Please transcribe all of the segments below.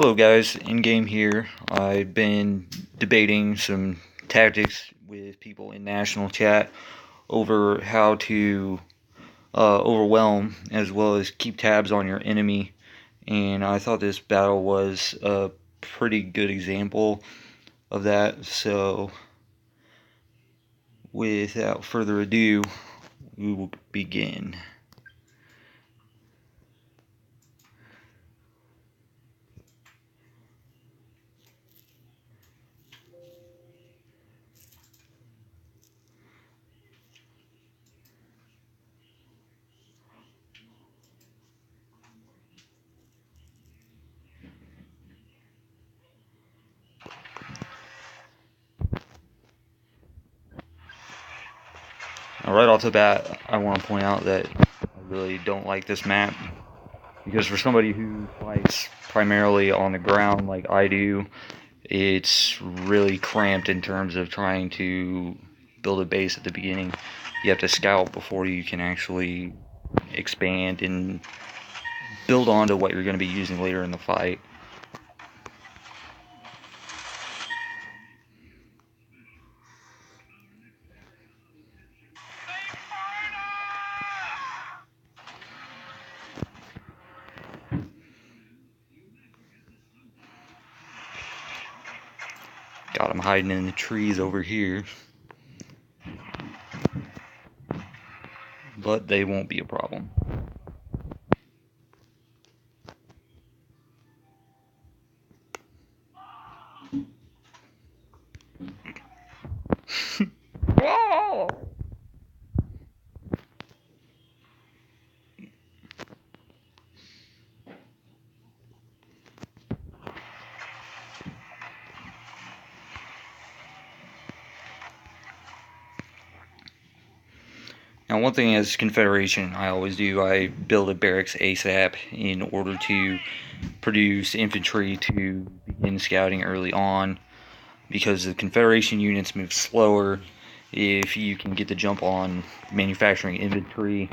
Hello guys, in-game here. I've been debating some tactics with people in national chat over how to overwhelm as well as keep tabs on your enemy, and I thought this battle was a pretty good example of that. So without further ado, we will begin. Now, right off the bat, I want to point out that I really don't like this map, because for somebody who fights primarily on the ground like I do, it's really cramped in terms of trying to build a base at the beginning. You have to scout before you can actually expand and build onto what you're going to be using later in the fight. Got him hiding in the trees over here, but they won't be a problem. Now, one thing as Confederation I always do, I build a barracks ASAP in order to produce infantry to begin scouting early on, because the Confederation units move slower. If you can get the jump on manufacturing infantry,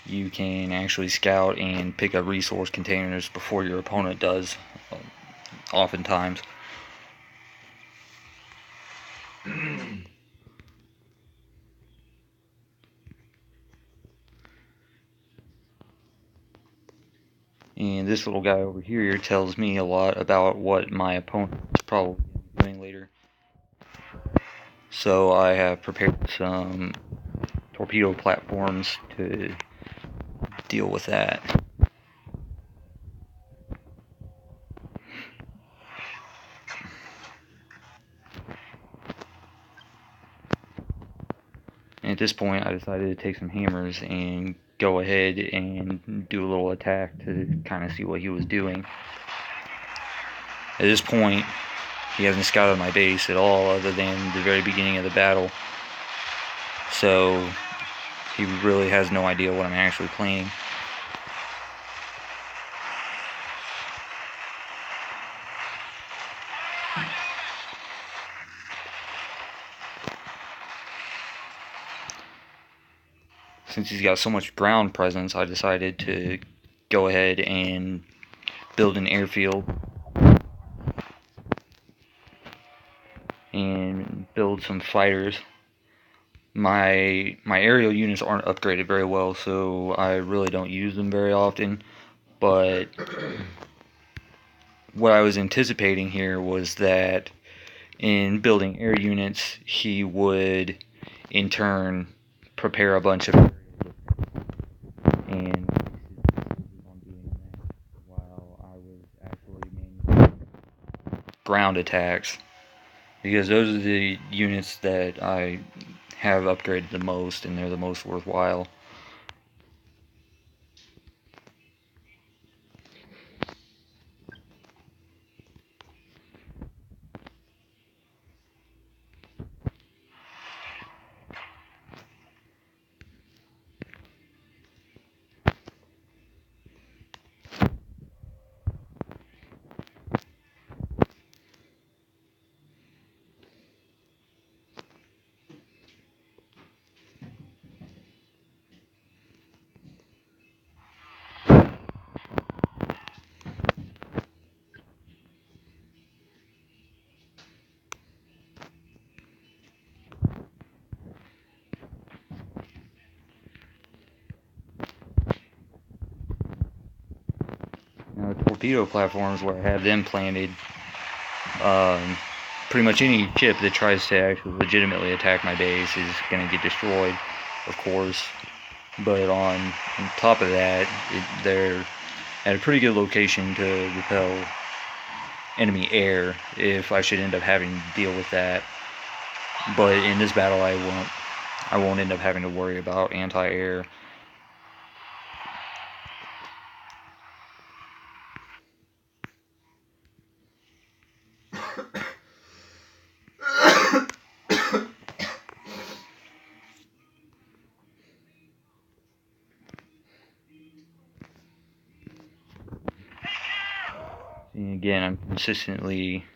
you can actually scout and pick up resource containers before your opponent does, oftentimes. And this little guy over here tells me a lot about what my opponent is probably doing later. So I have prepared some torpedo platforms to deal with that. And at this point, I decided to take some hammers and go ahead and do a little attack to kind of see what he was doing. At this point, he hasn't scouted my base at all other than the very beginning of the battle. So he really has no idea what I'm actually planning. Since he's got so much ground presence, I decided to go ahead and build an airfield and build some fighters. My aerial units aren't upgraded very well, so I really don't use them very often, but what I was anticipating here was that in building air units, he would in turn prepare a bunch of and while I was actually managing ground attacks, because those are the units that I have upgraded the most and they're the most worthwhile. torpedo platforms where I have them planted, pretty much any ship that tries to actually legitimately attack my base is going to get destroyed, of course. But on top of that, they're at a pretty good location to repel enemy air if I should end up having to deal with that. But in this battle, I won't end up having to worry about anti-air. And again, I'm consistently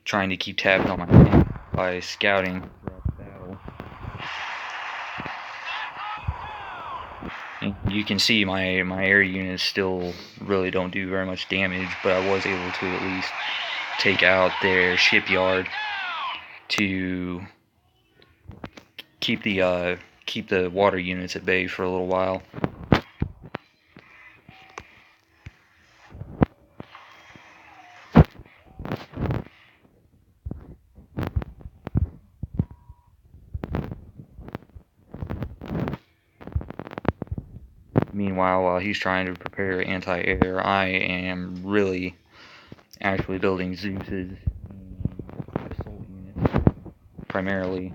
trying to keep tabs on my hand by scouting throughout the battle. And you can see my air units still really don't do very much damage, but I was able to at least take out their shipyard to keep the water units at bay for a little while. Meanwhile, while he's trying to prepare anti-air, I am really actually building Zeus's and assault units primarily.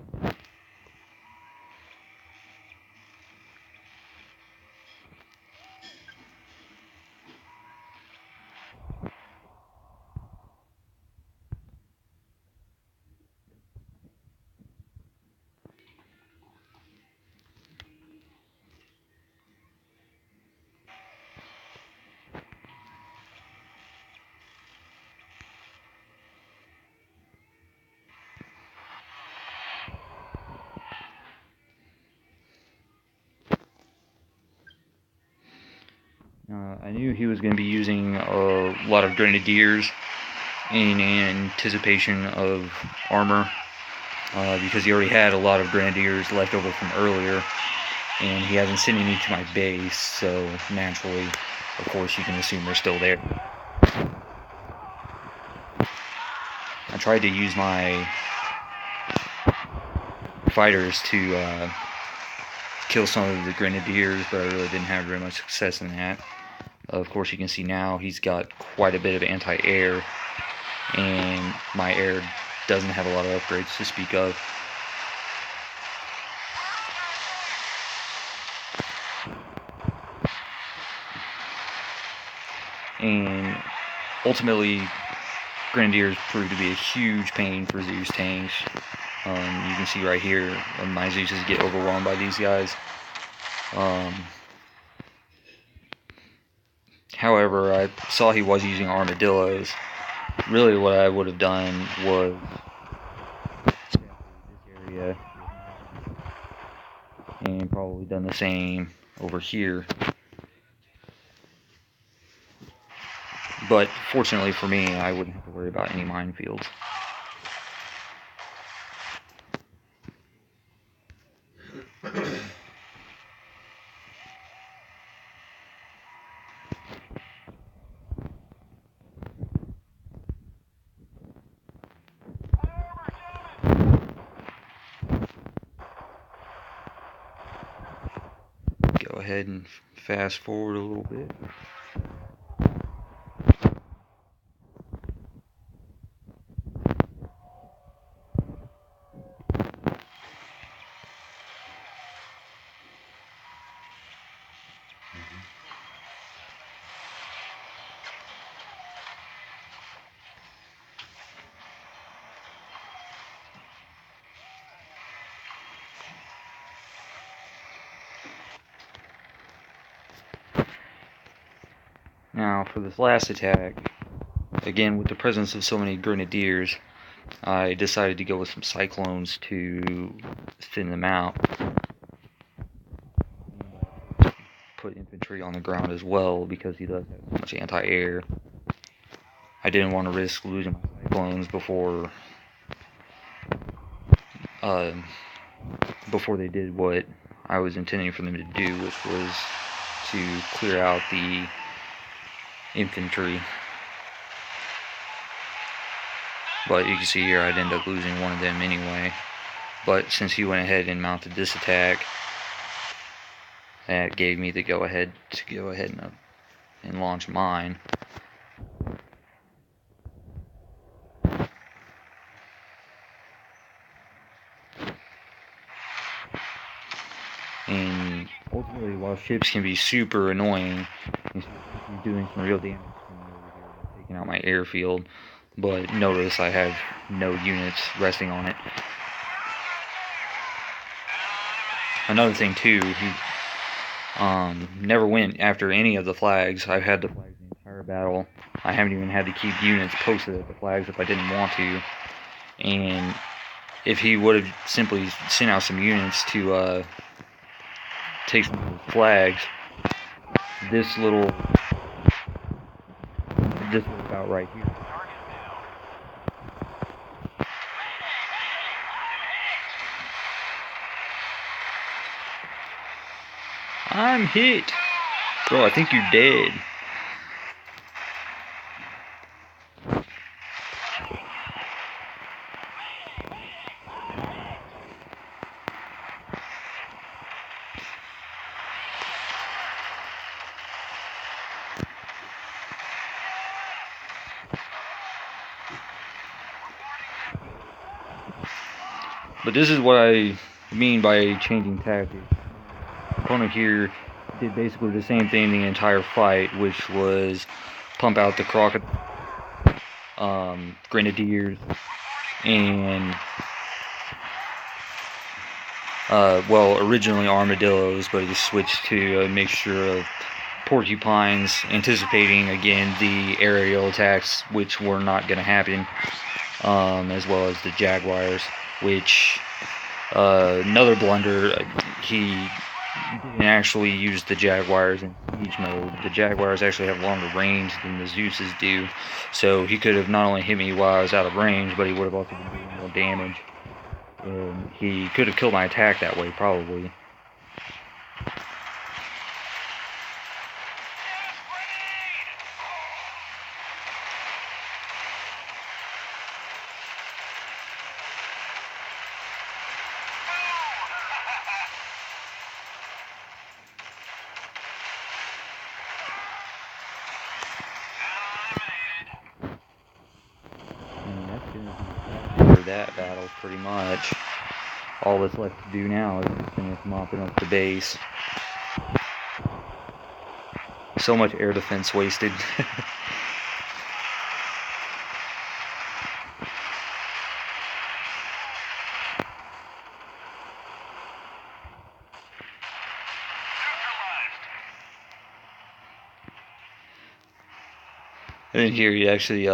I knew he was going to be using a lot of grenadiers in anticipation of armor, because he already had a lot of grenadiers left over from earlier, and he hasn't sent any to my base, so naturally, of course, you can assume they're still there. I tried to use my fighters to kill some of the grenadiers, but I really didn't have very much success in that. Of course, you can see now he's got quite a bit of anti-air, and my air doesn't have a lot of upgrades to speak of. And ultimately, grenadiers proved to be a huge pain for Zeus tanks. You can see right here, my Zeuses get overwhelmed by these guys. However, I saw he was using armadillos. Really, what I would have done was scout this area and probably done the same over here. But fortunately for me, I wouldn't have to worry about any minefields. Go ahead and fast forward a little bit. Now, for this last attack, again, with the presence of so many grenadiers, I decided to go with some cyclones to thin them out. Put infantry on the ground as well, because he does have so much anti-air. I didn't want to risk losing my cyclones before they did what I was intending for them to do, which was to clear out the infantry. But you can see here I'd end up losing one of them anyway. But since he went ahead and mounted this attack, that gave me the go-ahead to go ahead and launch mine. And ultimately, while ships can be super annoying, he's doing some real damage to me over here, taking out my airfield. But notice I have no units resting on it. Another thing too, he never went after any of the flags. I've had the flags the entire battle. I haven't even had to keep units posted at the flags if I didn't want to. And if he would have simply sent out some units to take some of the flags, this little about right here. I'm hit. Bro, I think you're dead. But this is what I mean by changing tactics. The opponent here did basically the same thing the entire fight, which was pump out the grenadiers and well, originally armadillos, but he switched to a mixture of porcupines, anticipating again the aerial attacks, which were not going to happen, as well as the jaguars, which another blunder. He didn't actually use the jaguars in siege mode. The jaguars actually have longer range than the Zeuses do, so he could have not only hit me while I was out of range, but he would have also been doing more damage. And he could have killed my attack that way, probably. That battle pretty much. All that's left to do now is just finish mopping up the base. So much air defense wasted. And then here you actually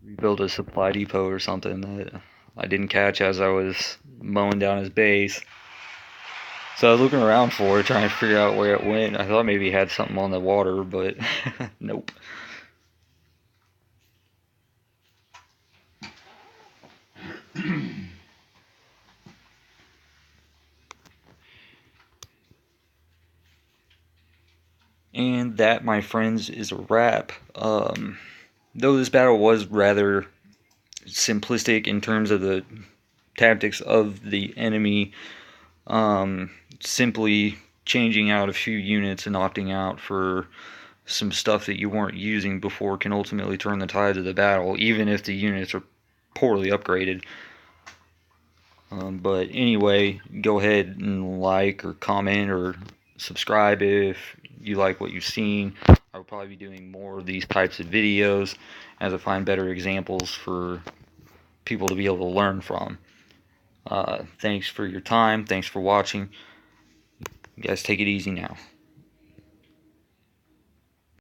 rebuild a supply depot or something that I didn't catch as I was mowing down his base. So I was looking around for it, trying to figure out where it went. I thought maybe he had something on the water, but nope. And that, my friends, is a wrap. Though this battle was rather simplistic in terms of the tactics of the enemy, simply changing out a few units and opting out for some stuff that you weren't using before can ultimately turn the tides of the battle, even if the units are poorly upgraded. But anyway, go ahead and like or comment or subscribe if you like what you've seen. I will probably be doing more of these types of videos as I find better examples for people to be able to learn from. Thanks for your time. Thanks for watching. You guys take it easy now.